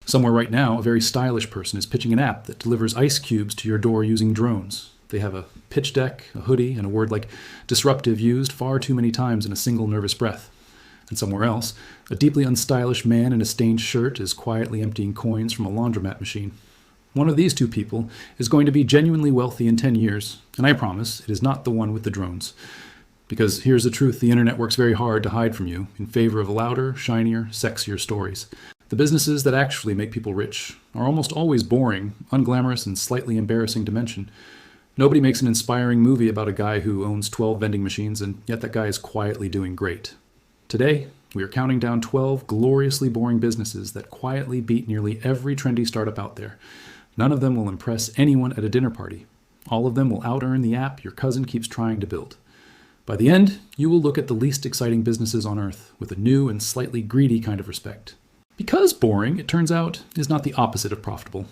Somewhere right now, a very stylish person is pitching an app that delivers ice cubes to your door using drones. They have a pitch deck, a hoodie, and a word like disruptive used far too many times in a single nervous breath. And somewhere else, a deeply unstylish man in a stained shirt is quietly emptying coins from a laundromat machine. One of these two people is going to be genuinely wealthy in 10 years, and I promise it is not the one with the drones. Because here's the truth the internet works very hard to hide from you in favor of louder, shinier, sexier stories. The businesses that actually make people rich are almost always boring, unglamorous, and slightly embarrassing to mention. Nobody makes an inspiring movie about a guy who owns 12 vending machines, and yet that guy is quietly doing great. Today, we are counting down 12 gloriously boring businesses that quietly beat nearly every trendy startup out there. None of them will impress anyone at a dinner party. All of them will out-earn the app your cousin keeps trying to build. By the end, you will look at the least exciting businesses on earth with a new and slightly greedy kind of respect. Because boring, it turns out, is not the opposite of profitable.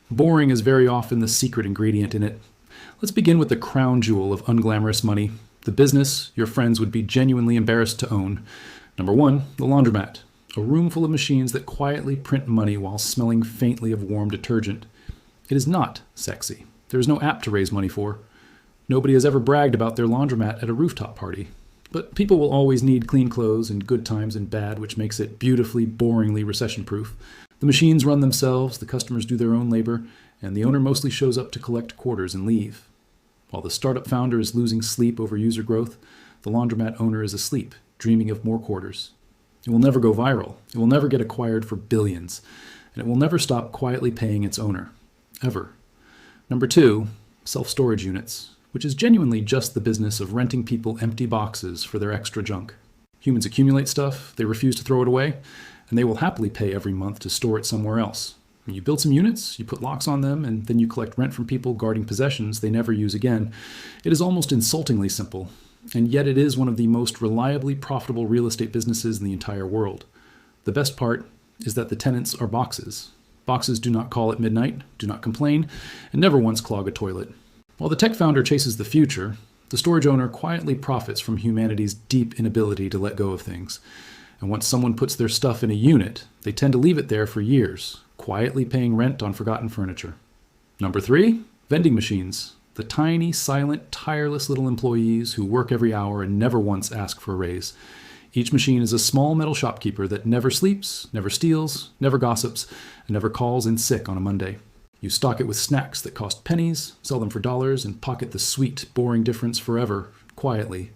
Boring is very often the secret ingredient in it. Let's begin with the crown jewel of unglamorous money, the business your friends would be genuinely embarrassed to own. Number 1, the laundromat, a room full of machines that quietly print money while smelling faintly of warm detergent. It is not sexy. There is no app to raise money for. Nobody has ever bragged about their laundromat at a rooftop party. But people will always need clean clothes in good times and bad, which makes it beautifully, boringly recession-proof. The machines run themselves, the customers do their own labor, and the owner mostly shows up to collect quarters and leave. While the startup founder is losing sleep over user growth, the laundromat owner is asleep, dreaming of more quarters. It will never go viral. It will never get acquired for billions. And it will never stop quietly paying its owner. Ever. Number 2, self-storage units, which is genuinely just the business of renting people empty boxes for their extra junk. Humans accumulate stuff, they refuse to throw it away, and they will happily pay every month to store it somewhere else. You build some units, you put locks on them, and then you collect rent from people guarding possessions they never use again. It is almost insultingly simple, and yet it is one of the most reliably profitable real estate businesses in the entire world. The best part is that the tenants are boxes. Boxes do not call at midnight, do not complain, and never once clog a toilet. While the tech founder chases the future, the storage owner quietly profits from humanity's deep inability to let go of things. And once someone puts their stuff in a unit, they tend to leave it there for years, quietly paying rent on forgotten furniture. Number 3, vending machines. The tiny, silent, tireless little employees who work every hour and never once ask for a raise. Each machine is a small metal shopkeeper that never sleeps, never steals, never gossips, and never calls in sick on a Monday. You stock it with snacks that cost pennies, sell them for dollars, and pocket the sweet, boring difference forever, quietly.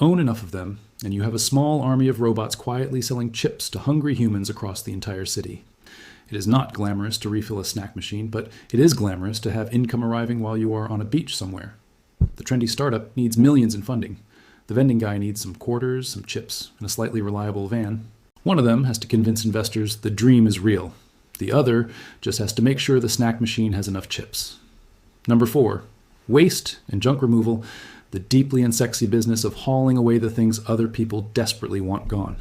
Own enough of them, and you have a small army of robots quietly selling chips to hungry humans across the entire city. It is not glamorous to refill a snack machine, but it is glamorous to have income arriving while you are on a beach somewhere. The trendy startup needs millions in funding. The vending guy needs some quarters, some chips, and a slightly reliable van. One of them has to convince investors the dream is real. The other just has to make sure the snack machine has enough chips. Number 4, waste and junk removal, the deeply unsexy business of hauling away the things other people desperately want gone.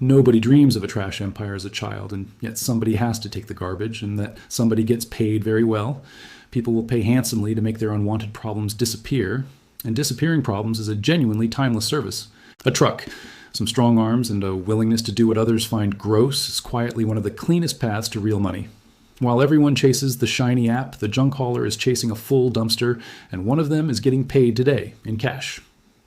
Nobody dreams of a trash empire as a child, and yet somebody has to take the garbage, and that somebody gets paid very well. People will pay handsomely to make their unwanted problems disappear, and disappearing problems is a genuinely timeless service. A truck, some strong arms, and a willingness to do what others find gross is quietly one of the cleanest paths to real money. While everyone chases the shiny app, the junk hauler is chasing a full dumpster, and one of them is getting paid today in cash.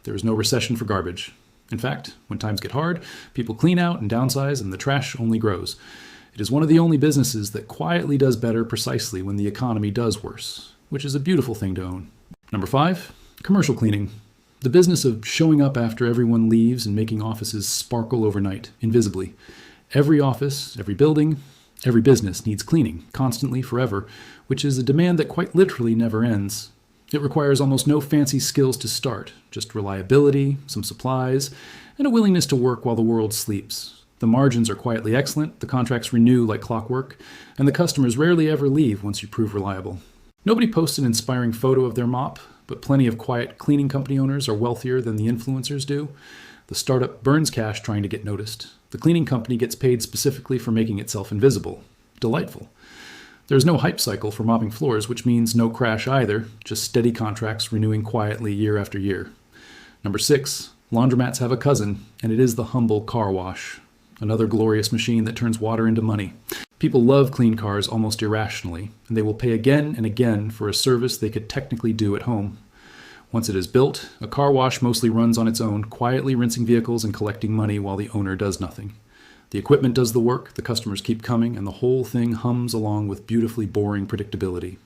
There is no recession for garbage. In fact, when times get hard, people clean out and downsize, and the trash only grows. It is one of the only businesses that quietly does better precisely when the economy does worse, which is a beautiful thing to own. Number 5, commercial cleaning. The business of showing up after everyone leaves and making offices sparkle overnight, invisibly. Every office, every building, every business needs cleaning, constantly, forever, which is a demand that quite literally never ends. It requires almost no fancy skills to start, just reliability, some supplies, and a willingness to work while the world sleeps. The margins are quietly excellent, the contracts renew like clockwork, and the customers rarely ever leave once you prove reliable. Nobody posts an inspiring photo of their mop, but plenty of quiet cleaning company owners are wealthier than the influencers do. The startup burns cash trying to get noticed. The cleaning company gets paid specifically for making itself invisible. Delightful. There's no hype cycle for mopping floors, which means no crash either, just steady contracts renewing quietly year after year. Number 6, laundromats have a cousin, and it is the humble car wash. Another glorious machine that turns water into money. People love clean cars almost irrationally, and they will pay again and again for a service they could technically do at home. Once it is built, a car wash mostly runs on its own, quietly rinsing vehicles and collecting money while the owner does nothing. The equipment does the work, the customers keep coming, and the whole thing hums along with beautifully boring predictability.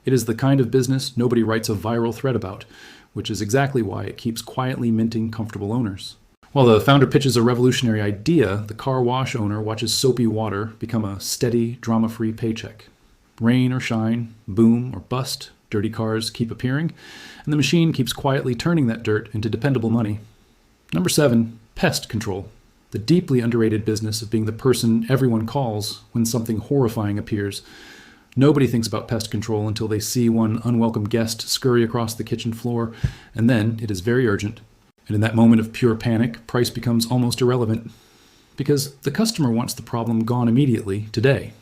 It is the kind of business nobody writes a viral thread about, which is exactly why it keeps quietly minting comfortable owners. While the founder pitches a revolutionary idea, the car wash owner watches soapy water become a steady, drama-free paycheck. Rain or shine, boom or bust, dirty cars keep appearing, and the machine keeps quietly turning that dirt into dependable money. Number 7, pest control. The deeply underrated business of being the person everyone calls when something horrifying appears. Nobody thinks about pest control until they see one unwelcome guest scurry across the kitchen floor, and then it is very urgent. And in that moment of pure panic, price becomes almost irrelevant. Because the customer wants the problem gone immediately, today.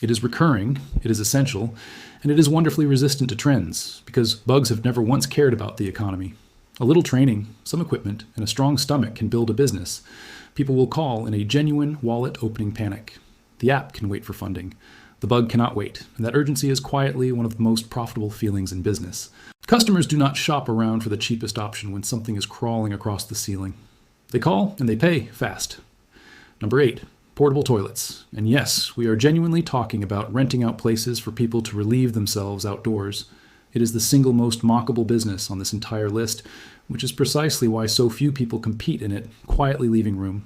It is recurring, it is essential, and it is wonderfully resistant to trends, because bugs have never once cared about the economy. A little training, some equipment, and a strong stomach can build a business. People will call in a genuine wallet-opening panic. The app can wait for funding. The bug cannot wait, and that urgency is quietly one of the most profitable feelings in business. Customers do not shop around for the cheapest option when something is crawling across the ceiling. They call and they pay fast. Number 8, portable toilets. And yes, we are genuinely talking about renting out places for people to relieve themselves outdoors. It is the single most mockable business on this entire list, which is precisely why so few people compete in it, quietly leaving room.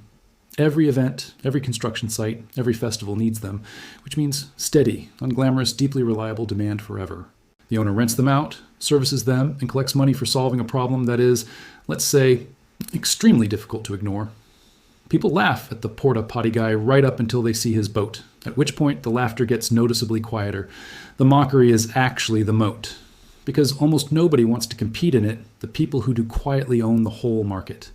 Every event, every construction site, every festival needs them, which means steady, unglamorous, deeply reliable demand forever. The owner rents them out, services them, and collects money for solving a problem that is, let's say, extremely difficult to ignore. People laugh at the porta potty guy right up until they see his boat, at which point the laughter gets noticeably quieter. The mockery is actually the moat. Because almost nobody wants to compete in it, the people who do quietly own the whole market.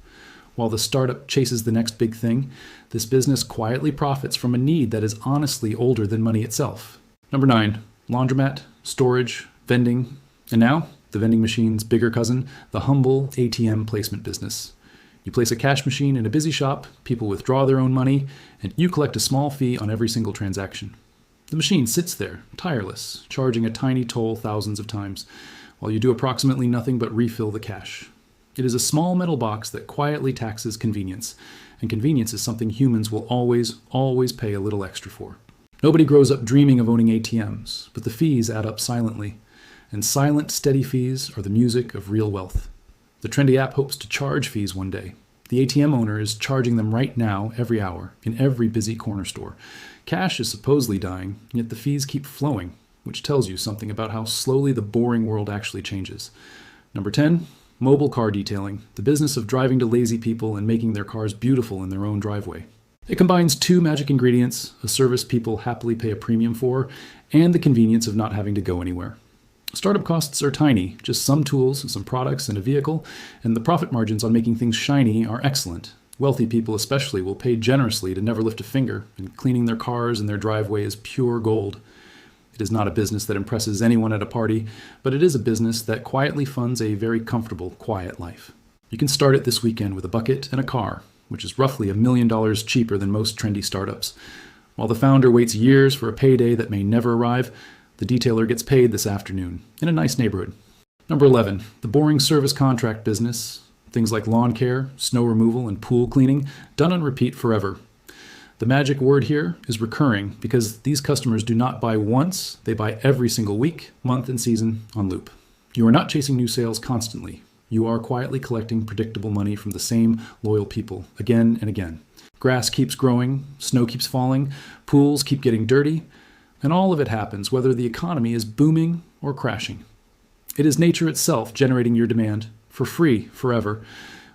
While the startup chases the next big thing, this business quietly profits from a need that is honestly older than money itself. Number 9, laundromat, storage, vending, and now, the vending machine's bigger cousin, the humble ATM placement business. You place a cash machine in a busy shop, people withdraw their own money, and you collect a small fee on every single transaction. The machine sits there, tireless, charging a tiny toll thousands of times, while you do approximately nothing but refill the cash. It is a small metal box that quietly taxes convenience, and convenience is something humans will always pay a little extra for. Nobody grows up dreaming of owning ATMs, but the fees add up silently, and silent, steady fees are the music of real wealth. The Trendy app hopes to charge fees one day. The ATM owner is charging them right now, every hour, in every busy corner store. Cash is supposedly dying, yet the fees keep flowing, which tells you something about how slowly the boring world actually changes. Number 10, mobile car detailing, the business of driving to lazy people and making their cars beautiful in their own driveway. It combines two magic ingredients, a service people happily pay a premium for, and the convenience of not having to go anywhere. Startup costs are tiny, just some tools, some products, and a vehicle, and the profit margins on making things shiny are excellent. Wealthy people especially will pay generously to never lift a finger, and cleaning their cars and their driveway is pure gold. It is not a business that impresses anyone at a party, but it is a business that quietly funds a very comfortable, quiet life. You can start it this weekend with a bucket and a car, which is roughly $1 million cheaper than most trendy startups. While the founder waits years for a payday that may never arrive, the detailer gets paid this afternoon, in a nice neighborhood. Number 11, the boring service contract business. Things like lawn care, snow removal, and pool cleaning, done on repeat forever. The magic word here is recurring, because these customers do not buy once, they buy every single week, month, and season on loop. You are not chasing new sales constantly. You are quietly collecting predictable money from the same loyal people, again and again. Grass keeps growing, snow keeps falling, pools keep getting dirty, and all of it happens whether the economy is booming or crashing. It is nature itself generating your demand, for free, forever,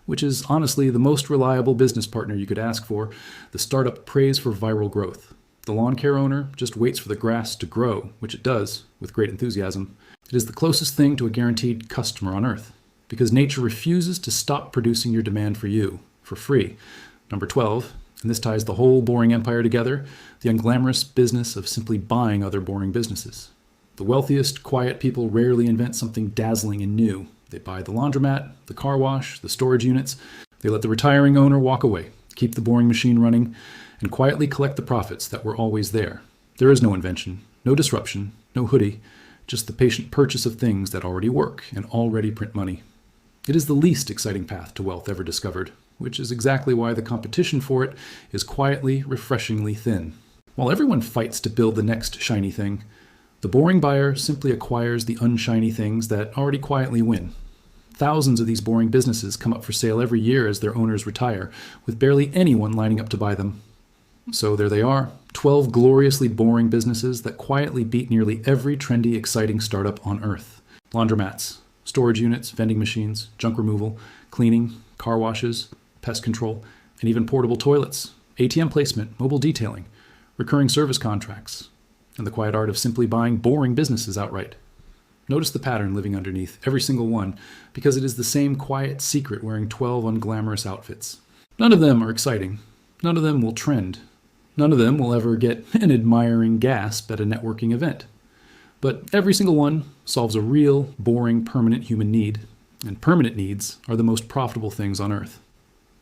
which is honestly the most reliable business partner you could ask for. The startup prays for viral growth. The lawn care owner just waits for the grass to grow, which it does, with great enthusiasm. It is the closest thing to a guaranteed customer on Earth, because nature refuses to stop producing your demand for you, for free. Number 12, and this ties the whole boring empire together, the unglamorous business of simply buying other boring businesses. The wealthiest, quiet people rarely invent something dazzling and new. They buy the laundromat, the car wash, the storage units. They let the retiring owner walk away, keep the boring machine running, and quietly collect the profits that were always there. There is no invention, no disruption, no hoodie, just the patient purchase of things that already work and already print money. It is the least exciting path to wealth ever discovered, which is exactly why the competition for it is quietly, refreshingly thin. While everyone fights to build the next shiny thing, the boring buyer simply acquires the unshiny things that already quietly win. Thousands of these boring businesses come up for sale every year as their owners retire, with barely anyone lining up to buy them. So there they are, 12 gloriously boring businesses that quietly beat nearly every trendy, exciting startup on earth. Laundromats, storage units, vending machines, junk removal, cleaning, car washes, pest control, and even portable toilets, ATM placement, mobile detailing, recurring service contracts, and the quiet art of simply buying boring businesses outright. Notice the pattern living underneath every single one, because it is the same quiet secret wearing 12 unglamorous outfits. None of them are exciting. None of them will trend. None of them will ever get an admiring gasp at a networking event. But every single one solves a real, boring, permanent human need, and permanent needs are the most profitable things on earth.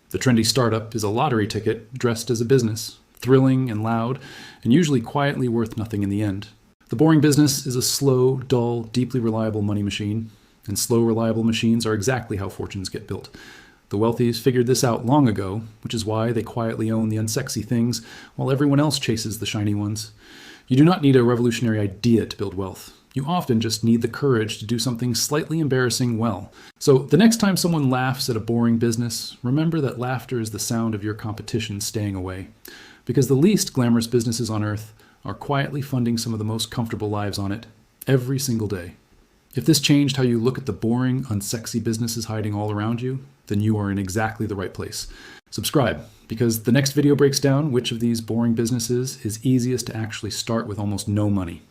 The trendy startup is a lottery ticket dressed as a business, thrilling and loud, and usually quietly worth nothing in the end. The boring business is a slow, dull, deeply reliable money machine, and slow, reliable machines are exactly how fortunes get built. The wealthies figured this out long ago, which is why they quietly own the unsexy things while everyone else chases the shiny ones. You do not need a revolutionary idea to build wealth. You often just need the courage to do something slightly embarrassing well. So the next time someone laughs at a boring business, remember that laughter is the sound of your competition staying away. Because the least glamorous businesses on earth are quietly funding some of the most comfortable lives on it every single day. If this changed how you look at the boring, unsexy businesses hiding all around you, then you are in exactly the right place. Subscribe, because the next video breaks down which of these boring businesses is easiest to actually start with almost no money.